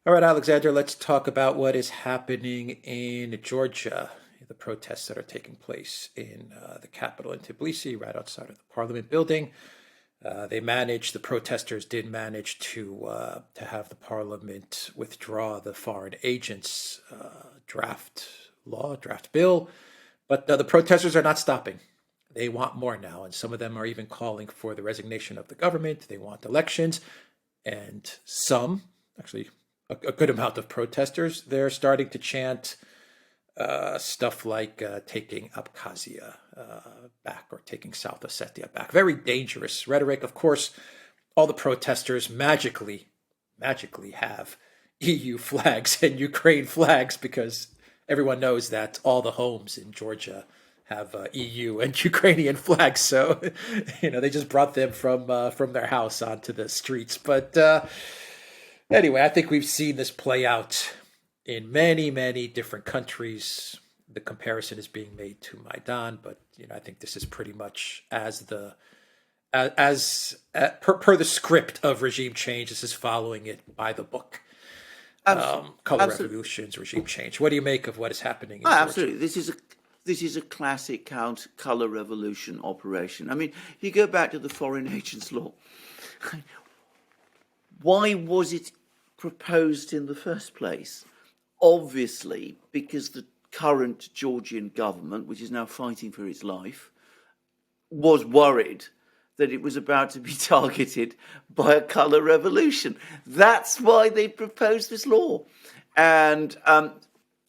All right, Alexander, let's talk about what is happening in Georgia, the protests that are taking place in the capital in Tbilisi, right outside of the parliament building. The protesters did manage to have the parliament withdraw the foreign agents draft bill, but the protesters are not stopping. They want more now, and some of them are even calling for the resignation of the government. They want elections, and some, actually a good amount of protesters, they're starting to chant stuff like taking Abkhazia back or taking South Ossetia back. Very dangerous rhetoric. Of course, all the protesters magically have EU flags and Ukraine flags because everyone knows that all the homes in Georgia have EU and Ukrainian flags. So, they just brought them from their house onto the streets. But anyway, I think we've seen this play out in many, many different countries. The comparison is being made to Maidan, but I think this is pretty much per the script of regime change. This is following it by the book. Color revolutions, regime change. What do you make of what is happening in Georgia? Absolutely, this is a classic color revolution operation. I mean, if you go back to the Foreign Agents Law, why was it proposed in the first place? Obviously, because the current Georgian government, which is now fighting for its life, was worried that it was about to be targeted by a colour revolution. That's why they proposed this law. And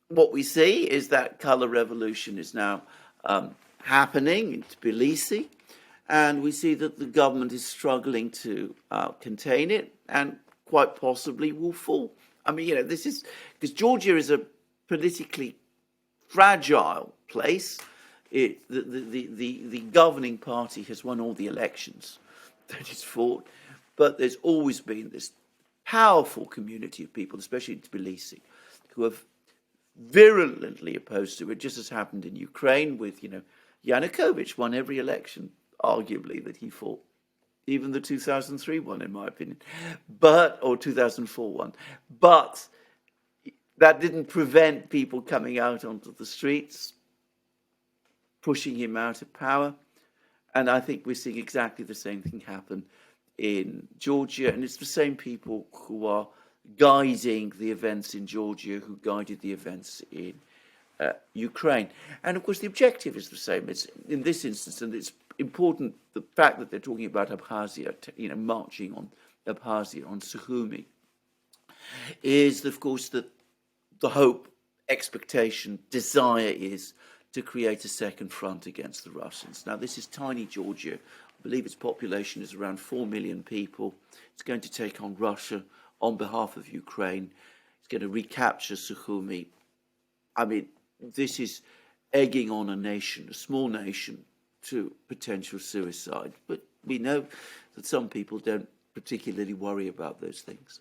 what we see is that colour revolution is now happening in Tbilisi, and we see that the government is struggling to contain it and quite possibly will fall. I mean, this is because Georgia is a politically fragile place. The governing party has won all the elections that it's fought, but there's always been this powerful community of people, especially in Tbilisi, who have virulently opposed to it, just as happened in Ukraine with, Yanukovych won every election, arguably, that he fought. Even the 2003 one, in my opinion, or 2004 one. But that didn't prevent people coming out onto the streets, pushing him out of power. And I think we're seeing exactly the same thing happen in Georgia. And it's the same people who are guiding the events in Georgia, who guided the events in Ukraine. And of course, the objective is the same. It's in this instance, and it's important, the fact that they're talking about Abkhazia, marching on Abkhazia, on Sukhumi, is, of course, that the hope, expectation, desire is to create a second front against the Russians. Now, this is tiny Georgia. I believe its population is around 4 million people. It's going to take on Russia on behalf of Ukraine. It's going to recapture Sukhumi. I mean, this is egging on a small nation, to potential suicide. But we know that some people don't particularly worry about those things.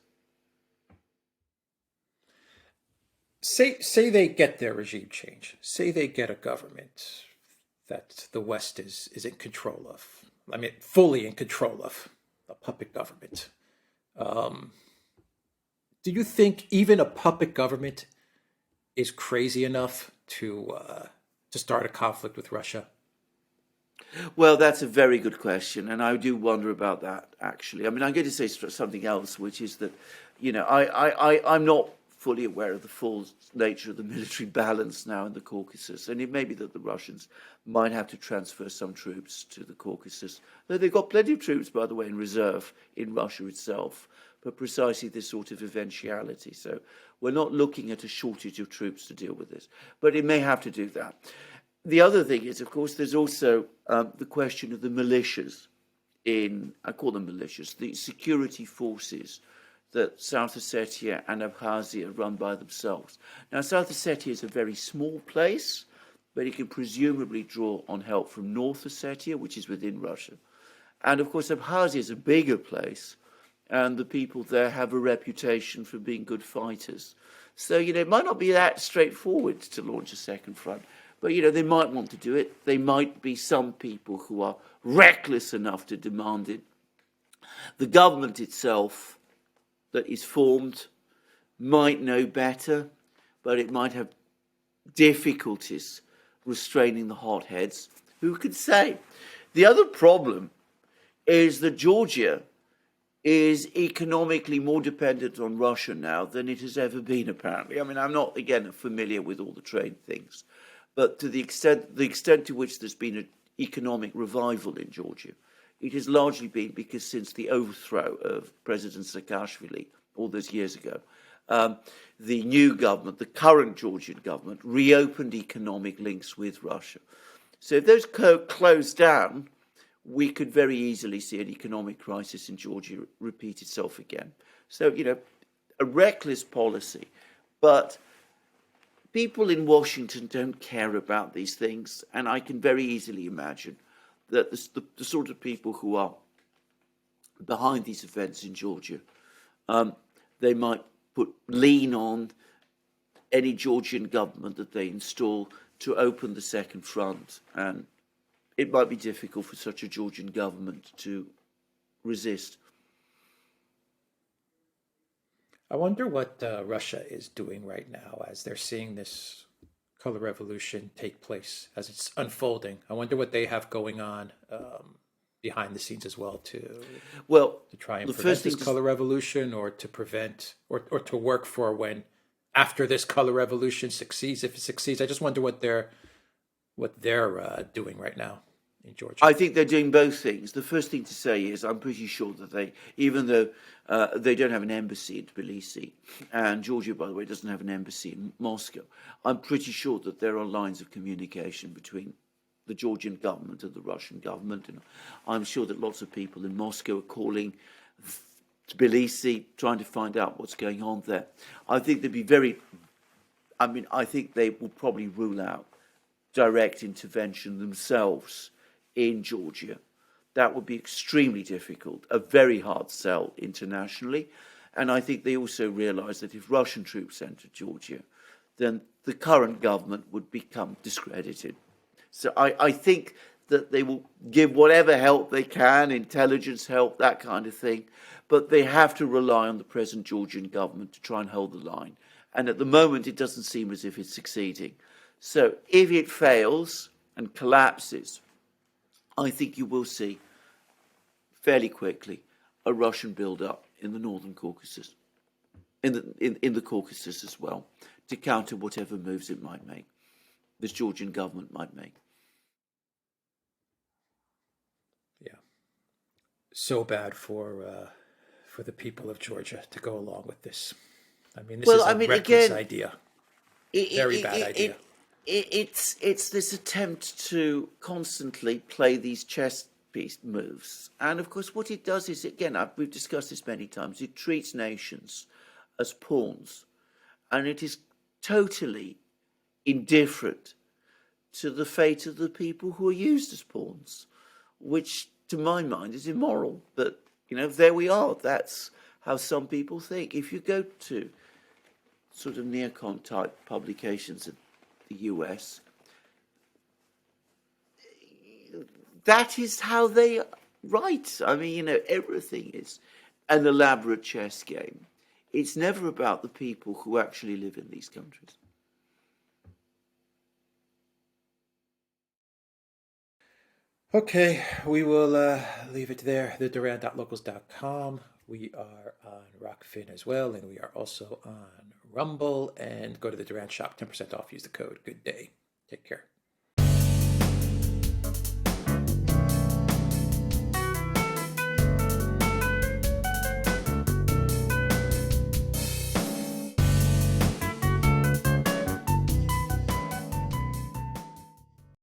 Say they get their regime change. Say they get a government that the West is in control of. I mean, fully in control of, a puppet government. Do you think even a puppet government is crazy enough to start a conflict with Russia? Well, that's a very good question, and I do wonder about that, actually. I mean, I'm going to say something else, which is that, I'm not fully aware of the full nature of the military balance now in the Caucasus, and it may be that the Russians might have to transfer some troops to the Caucasus. Though they've got plenty of troops, by the way, in reserve in Russia itself, but precisely this sort of eventuality. So we're not looking at a shortage of troops to deal with this, but it may have to do that. The other thing is, of course, there's also the question of the militias I call them militias, the security forces that South Ossetia and Abkhazia run by themselves. Now, South Ossetia is a very small place, but it can presumably draw on help from North Ossetia, which is within Russia. And, of course, Abkhazia is a bigger place, and the people there have a reputation for being good fighters. So, it might not be that straightforward to launch a second front. But, they might want to do it. There might be some people who are reckless enough to demand it. The government itself that is formed might know better, but it might have difficulties restraining the hotheads. Who could say? The other problem is that Georgia is economically more dependent on Russia now than it has ever been, apparently. I mean, I'm not, again, familiar with all the trade things, but to the extent to which there's been an economic revival in Georgia, it has largely been because since the overthrow of President Saakashvili all those years ago, the new government, the current Georgian government, reopened economic links with Russia. So if those closed down, we could very easily see an economic crisis in Georgia repeat itself again. So, a reckless policy. But people in Washington don't care about these things, and I can very easily imagine that the sort of people who are behind these events in Georgia, they might lean on any Georgian government that they install to open the second front, and it might be difficult for such a Georgian government to resist. I wonder what Russia is doing right now as they're seeing this color revolution take place, as it's unfolding. I wonder what they have going on behind the scenes as well to try and prevent this color revolution, or to prevent or to work for when after this color revolution succeeds, if it succeeds. I just wonder what they're doing right now in Georgia. I think they're doing both things. The first thing to say is I'm pretty sure that they, even though they don't have an embassy in Tbilisi, and Georgia, by the way, doesn't have an embassy in Moscow, I'm pretty sure that there are lines of communication between the Georgian government and the Russian government. And I'm sure that lots of people in Moscow are calling Tbilisi, trying to find out what's going on there. I think I think they will probably rule out direct intervention themselves in Georgia. That would be extremely difficult, a very hard sell internationally. And I think they also realize that if Russian troops enter Georgia, then the current government would become discredited. So I think that they will give whatever help they can, intelligence help, that kind of thing. But they have to rely on the present Georgian government to try and hold the line. And at the moment, it doesn't seem as if it's succeeding. So if it fails and collapses, I think you will see fairly quickly a Russian build-up in the Northern Caucasus, in the Caucasus as well, to counter whatever moves it might make, this Georgian government might make. Yeah, so bad for the people of Georgia to go along with this. I mean, this is a reckless idea. Very bad idea. It's this attempt to constantly play these chess piece moves. And of course, what it does is, again, we've discussed this many times, it treats nations as pawns. And it is totally indifferent to the fate of the people who are used as pawns, which to my mind is immoral. But, there we are. That's how some people think. If you go to sort of neocon type publications in the US, that is how they write. I mean, everything is an elaborate chess game. It's never about the people who actually live in these countries. Okay, we will leave it there. The Duran.locals.com. We are on Rockfin as well, and we are also on Rumble. And go to the Duran shop, 10% off. Use the code. Good day.